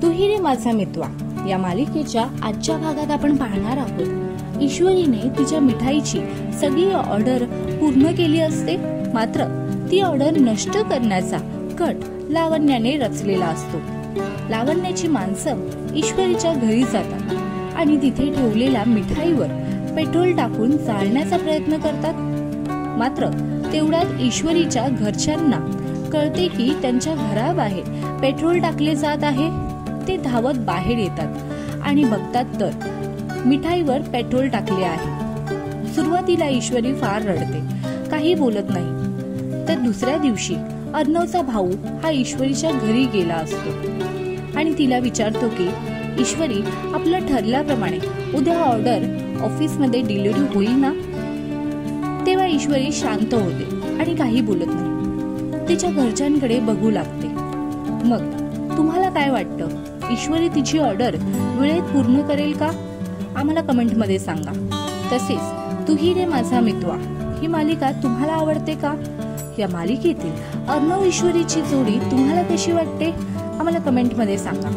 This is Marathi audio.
तू ही रे माझा मित्वा या मालिकेच्या आजच्या भागात आपण पाहणार आहोत ईश्वरीने तिच्या मिठाईची सगळी ऑर्डर पूर्ण केली असते, मात्र ती ऑर्डर नष्ट करण्याचा कट लावण्याने रचलेला असतो। लावण्याची माणसं ईश्वरीच्या घरी जातात आणि तिथे ठेवलेल्या मिठाईवर पेट्रोल टाकून जाळण्याचा प्रयत्न करतात। मात्र तेवढ्यात ईश्वरीच्या घरच्यांना कळते की त्यांच्या घराबाहेर पेट्रोल टाकले जात आहे। ते धावत बाहेर येतात आणि बघतात तर मिठाईवर पेट्रोल टाकले आहे। सुरुवातीला ईश्वरी फार रडते, काही बोलत नाही। तर दुसऱ्या दिवशी अर्णवचा भाऊ हा ईश्वरीच्या घरी गेला असतो आणि तिला विचारतो की ईश्वरी, आपलं ठरल्याप्रमाणे उद्या ऑर्डर ऑफिस मध्ये डिलिव्हरी होईल ना? तेव्हा ईश्वरी शांत होते आणि काही बोलत नाही। तिच्या घरच्यांकडे बघू लागते। मग तुम्हाला काय वाटतं, ईश्वरी तिची ऑर्डर वेळेत पूर्ण करेल का? आम्हाला कमेंट मध्ये सांगा। तसेच तू ही रे माझा मित्वा ही मालिका तुम्हाला आवडते का? या मालिकेतील अर्णव ईश्वरीची जोडी तुम्हाला कशी वाटते? आम्हाला कमेंट मध्ये सांगा।